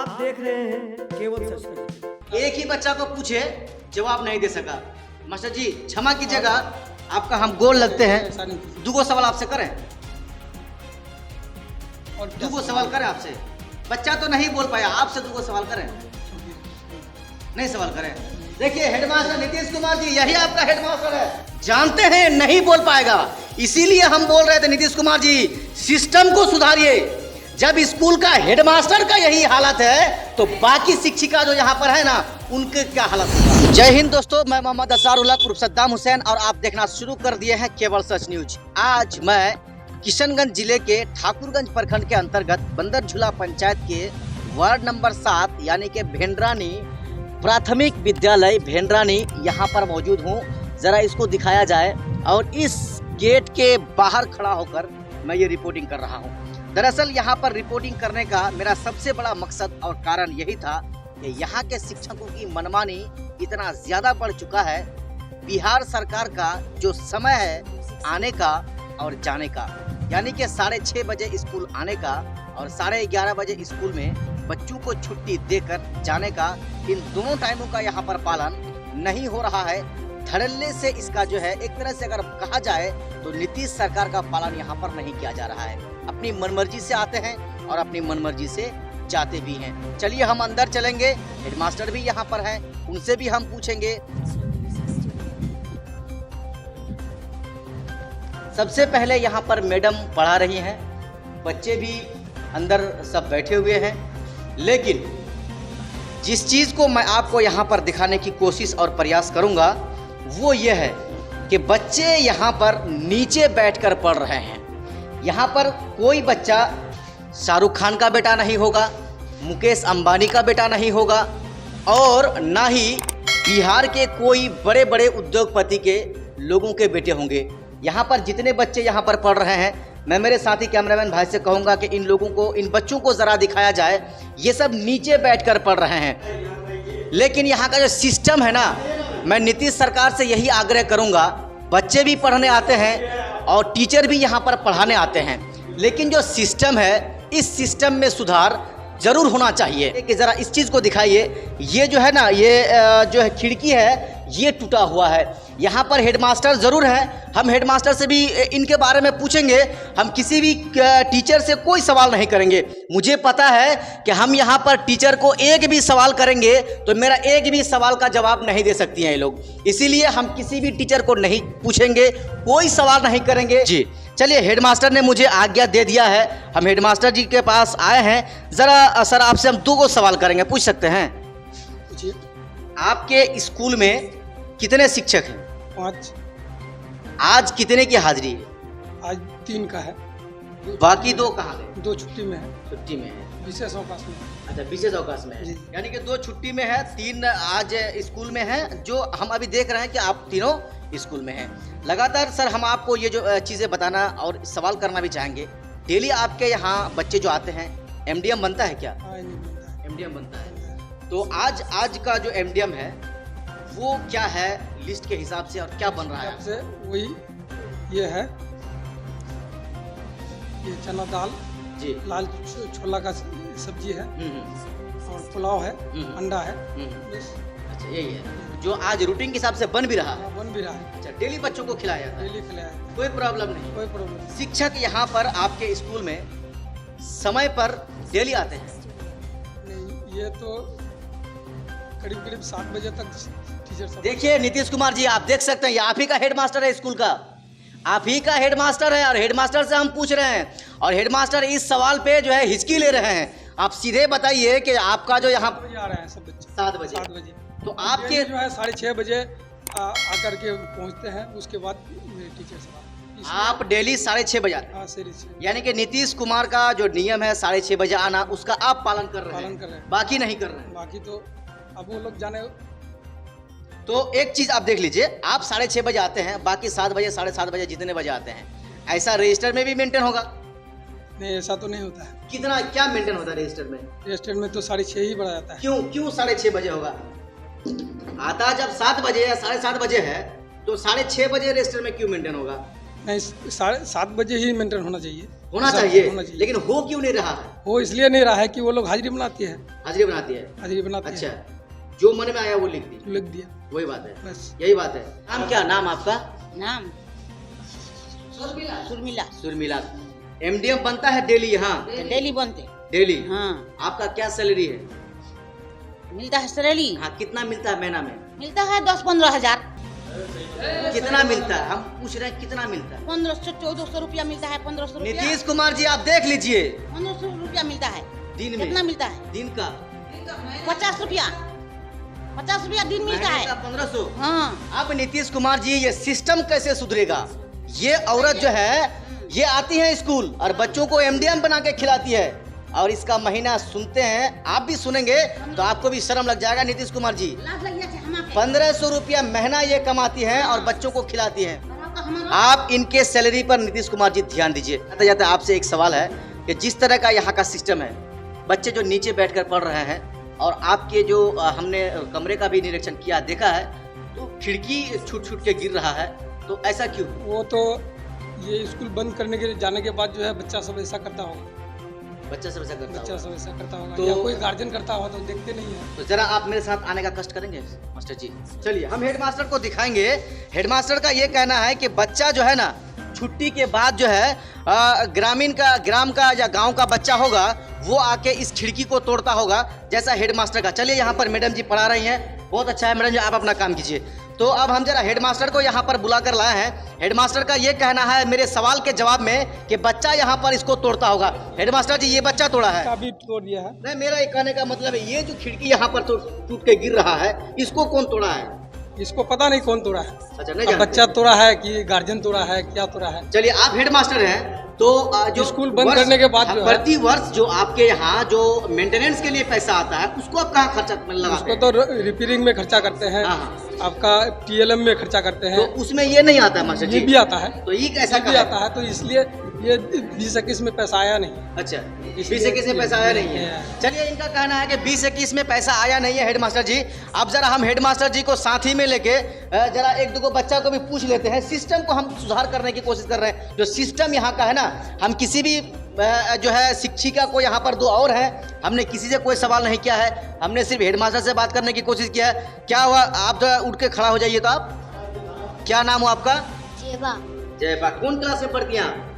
आप देख रहे हैं केवल सच न्यूज। एक ही बच्चा को पूछे, जवाब नहीं दे सका। मास्टर जी क्षमा कीजिएगा, आपका हम गोल लगते हैं। दूगो सवाल आपसे करें, और दूगो सवाल करें आपसे। बच्चा तो नहीं बोल पाया, आपसे दूगो सवाल करें। नहीं सवाल करें। देखिए हेडमास्टर नीतीश कुमार जी, यही आपका हेडमास्टर है। जानते हैं नहीं बोल पाएगा, इसीलिए हम बोल रहे थे नीतीश कुमार जी सिस्टम को सुधारिए। जब स्कूल का हेडमास्टर का यही हालत है तो बाकी शिक्षिका जो यहाँ पर है ना, उनके क्या हालत होगा। जय हिंद दोस्तों, मैं मोहम्मद असारुल्लाह उर्फ सद्दाम हुसैन और आप देखना शुरू कर दिए हैं केवल सच न्यूज। आज मैं किशनगंज जिले के ठाकुरगंज प्रखंड के अंतर्गत बंदर झूला पंचायत के वार्ड नंबर 7 यानी कि भेंडरानी प्राथमिक विद्यालय भेंडरानी यहाँ पर मौजूद हूँ। जरा इसको दिखाया जाए, और इस गेट के बाहर खड़ा होकर मैं ये रिपोर्टिंग कर रहा हूँ। दरअसल यहाँ पर रिपोर्टिंग करने का मेरा सबसे बड़ा मकसद और कारण यही था कि यहाँ के शिक्षकों की मनमानी इतना ज़्यादा बढ़ चुका है। बिहार सरकार का जो समय है आने का और जाने का, यानी कि 6:30 बजे स्कूल आने का और 11:30 बजे स्कूल में बच्चों को छुट्टी देकर जाने का, इन दोनों टाइमों का यहाँ पर पालन नहीं हो रहा है। धड़ल्ले से इसका जो है, एक तरह से अगर कहा जाए तो नीतीश सरकार का पालन यहाँ पर नहीं किया जा रहा है। अपनी मनमर्जी से आते हैं और अपनी मनमर्जी से जाते भी हैं। चलिए हम अंदर चलेंगे, हेडमास्टर भी यहाँ पर हैं, उनसे भी हम पूछेंगे। सबसे पहले यहाँ पर मैडम पढ़ा रही हैं, बच्चे भी अंदर सब बैठे हुए हैं। लेकिन जिस चीज़ को मैं आपको यहाँ पर दिखाने की कोशिश और प्रयास करूँगा वो ये है कि बच्चे यहाँ पर नीचे बैठकर पढ़ रहे हैं। यहाँ पर कोई बच्चा शाहरुख खान का बेटा नहीं होगा, मुकेश अंबानी का बेटा नहीं होगा, और ना ही बिहार के कोई बड़े बड़े उद्योगपति के लोगों के बेटे होंगे। यहाँ पर जितने बच्चे यहाँ पर पढ़ रहे हैं, मैं मेरे साथी कैमरामैन भाई से कहूँगा कि इन लोगों को, इन बच्चों को ज़रा दिखाया जाए। ये सब नीचे बैठकर पढ़ रहे हैं। लेकिन यहाँ का जो सिस्टम है ना, मैं नीतीश सरकार से यही आग्रह करूँगा, बच्चे भी पढ़ने आते हैं और टीचर भी यहाँ पर पढ़ाने आते हैं, लेकिन जो सिस्टम है इस सिस्टम में सुधार ज़रूर होना चाहिए। कि ज़रा इस चीज़ को दिखाइए। ये जो है ना, ये जो है खिड़की है, ये टूटा हुआ है। यहाँ पर हेडमास्टर ज़रूर है, हम हेडमास्टर से भी इनके बारे में पूछेंगे। हम किसी भी टीचर से कोई सवाल नहीं करेंगे। मुझे पता है कि हम यहाँ पर टीचर को एक भी सवाल करेंगे तो मेरा एक भी सवाल का जवाब नहीं दे सकती हैं ये लोग, इसीलिए हम किसी भी टीचर को नहीं पूछेंगे, कोई सवाल नहीं करेंगे जी। चलिए, हेडमास्टर ने मुझे आज्ञा दे दिया है, हम हेडमास्टर जी के पास आए हैं। ज़रा सर आपसे हम 2 सवाल करेंगे, पूछ सकते हैं? पूछिए। आपके स्कूल में कितने शिक्षक हैं? 5। आज कितने की हाजिरी है? आज 3 का है, बाकी 2 कहाँ गए? 2 छुट्टी में है, छुट्टी में है। विशेष अवकाश में। अच्छा, विशेष अवकाश में है, जी। यानी कि 2 छुट्टी में है, 3 आज स्कूल में है। जो हम अभी देख रहे हैं कि आप तीनों स्कूल में हैं। लगातार सर हम आपको ये जो चीज़ें बताना और सवाल करना भी चाहेंगे। डेली आपके यहाँ बच्चे जो आते हैं, एमडीएम बनता है क्या? एमडीएम बनता है। तो आज का जो एमडीएम है वो क्या है लिस्ट के हिसाब से, और क्या बन रहा है? से वही ये है, ये चना दाल जी, लाल छोला का सब्जी है, और पुलाव है, अंडा है। बस। अच्छा, यही है जो आज रूटीन के हिसाब से बन भी रहा है। बन भी रहा है। अच्छा, डेली बच्चों को खिलाया जाता है, डेली खिलाया है, कोई प्रॉब्लम नहीं? कोई प्रॉब्लम नहीं। शिक्षक यहाँ पर आपके स्कूल में समय पर डेली आते हैं? नहीं, ये तो करीब 7 बजे तक टीचर सब। देखिए नीतीश कुमार जी, आप देख सकते हैं, ये आप ही का हेडमास्टर है स्कूल का, आप ही का हेडमास्टर है, और हेडमास्टर से हम पूछ रहे हैं, और हेडमास्टर इस सवाल पे जो है हिचकी ले रहे हैं। आप सीधे बताइए कि आपका जो यहाँ आ रहे हैं सब बच्चे 7 बजे। 7 बजे तो आपके जो है 6:30 बजे आकर के पहुंचते हैं, उसके बाद मेरे टीचर साहब। आप डेली 6:30 बजे आते हैं? हाँ, 6:30। यानी कि नीतीश कुमार का जो नियम है 6:30 बजे आना, उसका आप पालन कर रहे हैं, बाकी नहीं कर रहे हैं। बाकी तो अब वो लोग जाने। तो एक चीज आप देख लीजिए, आप 6:30 बजे आते हैं, बाकी 7 बजे 7:30 बजे जितने बजे आते हैं, ऐसा रजिस्टर में भी मेंटेन होगा? नहीं, ऐसा तो नहीं होता है। कितना क्या मेंटेन होता है रजिस्टर में? रजिस्टर में तो 6:30 ही बढ़ा जाता है। क्यों 6:30 बजे होगा? आता जब 7 बजे या 7:30 बजे है, तो 6:30 बजे रजिस्टर में क्यों मेंटेन होगा? नहीं 7:30 बजे ही मेंटेन होना चाहिए। होना ऐसा चाहिए, लेकिन हो क्यों नहीं रहा है? वो इसलिए नहीं रहा है कि वो लोग हाजिरी बनाती है। हाजिरी बनाती है। हाजिरी बनाती अच्छा, है। जो मन में आया वो लिख दी, लिख दिया वही बात है, बस। यही बात है। नाम क्या, नाम आपका? नाम सुरमिला। सुरमिला। एमडीएम बनता है डेली यहाँ? डेली बनते। डेली। हाँ, आपका क्या सैलरी है? मिलता है सैलरी। हाँ, कितना मिलता है महीना में? मिलता है 10-15 हजार। कितना मिलता है, हम पूछ रहे हैं कितना मिलता है? 1500-1400 रुपया मिलता है। 1500 रुपया। नीतीश कुमार जी आप देख लीजिए, 1500 रुपया मिलता है दिन में कितना मिलता है? दिन का 50 रुपया। 50 रुपया दिन मिलता महीने का है। 1500। हाँ, अब नीतीश कुमार जी ये सिस्टम कैसे सुधरेगा? ये औरत जो है ये आती है स्कूल और बच्चों को एमडीएम बना के खिलाती है और इसका महीना सुनते हैं, आप भी सुनेंगे तो आपको भी शर्म लग जाएगा। नीतीश कुमार जी लाभ लग जाते हैं हमारे। 1500 रुपया महीना ये कमाती है और बच्चों को खिलाती है। हमारा आप इनके सैलरी पर नीतीश कुमार जी ध्यान दीजिए। जाते जाते आपसे एक सवाल है कि जिस तरह का यहाँ का सिस्टम है, बच्चे जो नीचे बैठकर पढ़ रहे हैं और आपके जो हमने कमरे का भी निरीक्षण किया देखा है तो खिड़की छूट छूट के गिर रहा है, तो ऐसा क्यों? वो तो ये स्कूल बंद करने के लिए जाने के बाद जो है बच्चा सब ऐसा करता होगा। बच्चा सब ऐसा करता बच्चा होगा। सब ऐसा करता होगा तो- या कोई गार्जियन करता होगा तो देखते नहीं है। तो जरा आप मेरे साथ आने का कष्ट करेंगे मास्टर जी? चलिए हम हेडमास्टर को दिखाएंगे। हेडमास्टर का ये कहना है कि बच्चा जो है ना छुट्टी के बाद जो है ग्राम का या गांव का बच्चा होगा वो आके इस खिड़की को तोड़ता होगा जैसा हेडमास्टर का। चलिए यहाँ पर मैडम जी पढ़ा रही हैं, बहुत अच्छा है मैडम जी, आप अपना काम कीजिए। तो अब हम जरा हेडमास्टर को यहाँ पर बुला कर लाए हैं। हेडमास्टर का ये कहना है मेरे सवाल के जवाब में कि बच्चा यहाँ पर इसको तोड़ता होगा। हेडमास्टर जी ये बच्चा तोड़ा है? काफी तोड़ दिया है। नहीं, मेरा ये कहने का मतलब है ये जो खिड़की यहाँ पर टूट के गिर रहा है इसको कौन तोड़ा है? इसको पता नहीं कौन तोड़ा है। अच्छा, नहीं अब जानते। बच्चा तोड़ा है कि गार्जियन तोड़ा है, क्या तोड़ा है। चलिए आप हेडमास्टर हैं तो जो स्कूल बंद करने के बाद जो है- प्रति वर्ष जो आपके यहाँ जो मेंटेनेंस के लिए पैसा आता है उसको आप कहाँ खर्चा लगाते उसको हैं? तो रिपेयरिंग में खर्चा करते हैं, हाँ, आपका TLM में खर्चा करते तो हैं, उसमें ये नहीं आता है मास्टर ये जी? भी आता है। तो ये कैसा ये भी आता है, तो इसलिए ये 20-21 में पैसा आया नहीं। अच्छा, इसलिए 20-21 में पैसा आया नहीं है। है। चलिए इनका कहना है कि 20-21 में पैसा आया नहीं है हेडमास्टर जी। अब जरा हम हेडमास्टर जी को साथी में लेके जरा एक दो बच्चा को भी पूछ लेते हैं। सिस्टम को हम सुधार करने की कोशिश कर रहे हैं। जो सिस्टम यहाँ का है ना, हम किसी भी जो है शिक्षिका को यहाँ पर दो और है, हमने किसी से कोई सवाल नहीं किया है, हमने सिर्फ हेडमास्टर से बात करने की कोशिश किया है। क्या हुआ, आप जो उठ के खड़ा हो जाइए। तो आप, क्या नाम हो आपका? जेबा जयपा। कौन क्लास में पढ़ती हैं आप?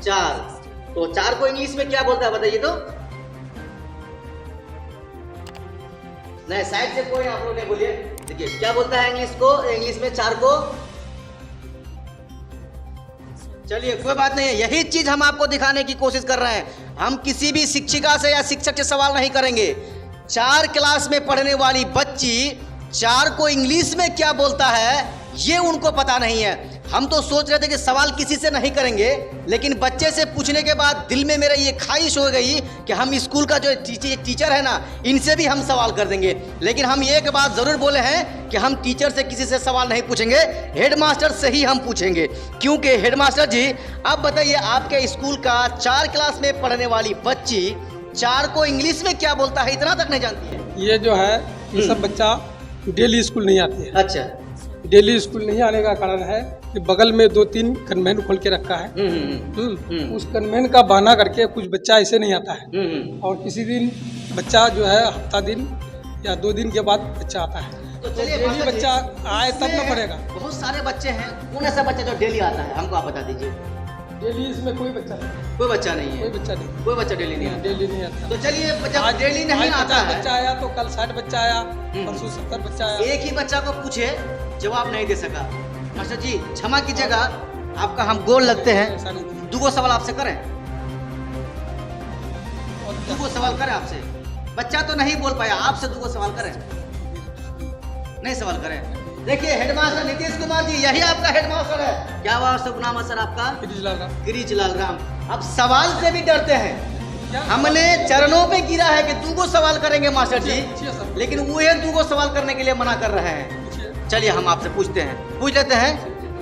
4 तो 4 को इंग्लिश में क्या बोलता है बताइए तो? नहीं, साइड से कोई आप लोग नहीं बोलिए। देखिए क्या बोलता है इंग्लिश को, इंग्लिश में 4 को? चलिए कोई बात नहीं है, यही चीज हम आपको दिखाने की कोशिश कर रहे हैं। हम किसी भी शिक्षिका से या शिक्षक से सवाल नहीं करेंगे। 4 क्लास में पढ़ने वाली बच्ची 4 को इंग्लिश में क्या बोलता है ये उनको पता नहीं है। हम तो सोच रहे थे कि सवाल किसी से नहीं करेंगे, लेकिन बच्चे से पूछने के बाद दिल में मेरा ये ख्वाहिश हो गई कि हम स्कूल का जो टीचर है ना, इनसे भी हम सवाल कर देंगे। लेकिन हम एक बात ज़रूर बोले हैं कि हम टीचर से किसी से सवाल नहीं पूछेंगे, हेडमास्टर से ही हम पूछेंगे। क्योंकि हेडमास्टर जी आप बताइए, आपके स्कूल का 4 क्लास में पढ़ने वाली बच्ची 4 को इंग्लिश में क्या बोलता है इतना तक नहीं जानती है। ये जो है ये सब बच्चा डेली स्कूल नहीं आती है। अच्छा। डेली स्कूल नहीं आने का कारण है कि बगल में 2-3 कन्वेंट खोल के रखा है। उस कन्वेंट का बहाना करके कुछ बच्चा ऐसे नहीं आता है और किसी दिन बच्चा जो है हफ्ता दिन या 2 दिन के बाद बच्चा आता है। तो चलिए डेली मास्टर जी, बच्चा आए तब ना इसमें पढ़ेगा। बहुत सारे बच्चे हैं, कौन ऐसा बच्चा जो डेली आता है हमको आप बता दीजिए। डेली इसमें कोई बच्चा नहीं, कोई बच्चा नहीं है, कोई बच्चा नहीं, कोई बच्चा डेली नहीं आता। डेली नहीं आता। तो चलिए जब डेली नहीं आज आता 50 है, बच्चा आया तो कल 60 बच्चा आया, परसों 70 बच्चा आया। एक ही बच्चा को पूछे जवाब नहीं दे सका। मास्टर जी क्षमा कीजिएगा, आपका हम गोल लगते हैं। ऐसा नहीं था। 2 सवाल आपसे करें, और 2 सवाल करें आपसे। बच्चा तो नहीं बोल पाया, आपसे 2 सवाल करें, नहीं सवाल करें। देखिए हेडमास्टर नीतीश कुमार जी, यही आपका हेडमास्टर है। क्या हुआ, शुभ नाम है सर आपका? गिरिजलाल राम। गिरिजलाल राम। अब सवाल से भी डरते हैं, क्या? हमने चरणों पे गिरा है कि 2 सवाल करेंगे मास्टर जी, पूछिए सर। लेकिन वो 2 सवाल करने के लिए मना कर रहे हैं। पूछिए। चलिए हम आपसे पूछते हैं, पूछ लेते हैं।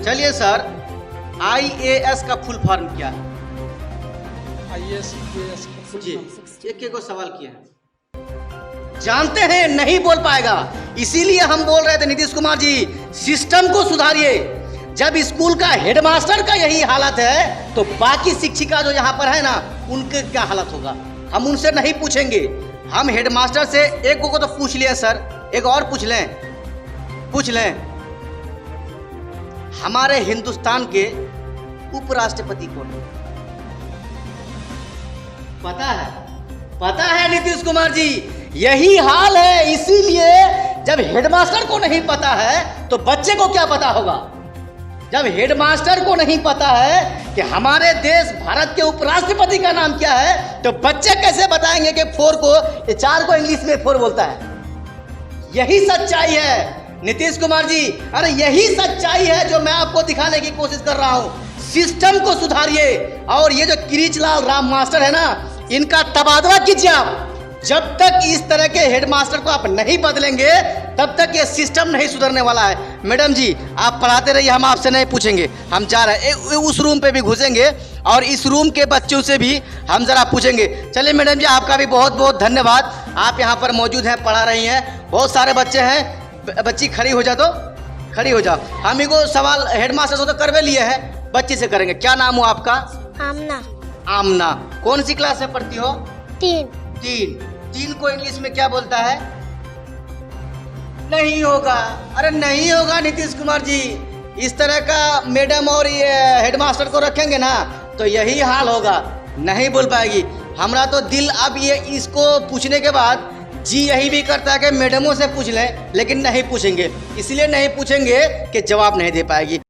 चलिए सर, IAS का फुल फॉर्म क्या है? IAS, IAS का full जी form। एक को सवाल किया है, जानते हैं नहीं बोल पाएगा, इसीलिए हम बोल रहे थे नीतीश कुमार जी सिस्टम को सुधारिए। जब स्कूल का हेडमास्टर का यही हालत है तो बाकी शिक्षिका जो यहाँ पर है ना, उनके क्या हालत होगा? हम उनसे नहीं पूछेंगे। हम हेडमास्टर से एक को तो पूछ लिया सर, एक और पूछ लें। हमारे हिंदुस्तान के उपराष्ट्रपति कौन है? पता है नीतीश कुमार जी, यही हाल है। इसीलिए जब हेडमास्टर को नहीं पता है तो बच्चे को क्या पता होगा? जब हेडमास्टर को नहीं पता है कि हमारे देश भारत के उपराष्ट्रपति का नाम क्या है, तो बच्चे कैसे बताएंगे कि 4 को इंग्लिश में 4 बोलता है? यही सच्चाई है नीतीश कुमार जी। अरे यही सच्चाई है जो मैं आपको दिखाने की कोशिश कर रहा हूं। सिस्टम को सुधारिए और ये जो किरीचलाल राम मास्टर है ना, इनका तबादला कीजिए आप। जब तक इस तरह के हेडमास्टर को आप नहीं बदलेंगे तब तक ये सिस्टम नहीं सुधरने वाला है। मैडम जी आप पढ़ाते रहिए, हम आपसे नहीं पूछेंगे, हम जा रहे हैं। उस रूम पे भी घुसेंगे और इस रूम के बच्चों से भी हम जरा पूछेंगे। चलिए मैडम जी, आपका भी बहुत बहुत धन्यवाद, आप यहाँ पर मौजूद हैं, पढ़ा रही हैं। बहुत सारे बच्चे हैं, बच्ची खड़ी हो जाओ। हम इनको सवाल हेडमास्टर से तो करवे लिए हैं, बच्ची से करेंगे। क्या नाम हो आपका? आमना। कौन सी क्लास में पढ़ती हो? 3 को इंग्लिश में क्या बोलता है? नहीं होगा। अरे नहीं होगा नीतीश कुमार जी। इस तरह का मैडम और ये हेडमास्टर को रखेंगे ना तो यही हाल होगा, नहीं बोल पाएगी। हमारा तो दिल अब ये इसको पूछने के बाद जी यही भी करता है कि मैडमों से पूछ लें, लेकिन नहीं पूछेंगे। इसलिए नहीं पूछेंगे कि जवाब नहीं दे पाएगी।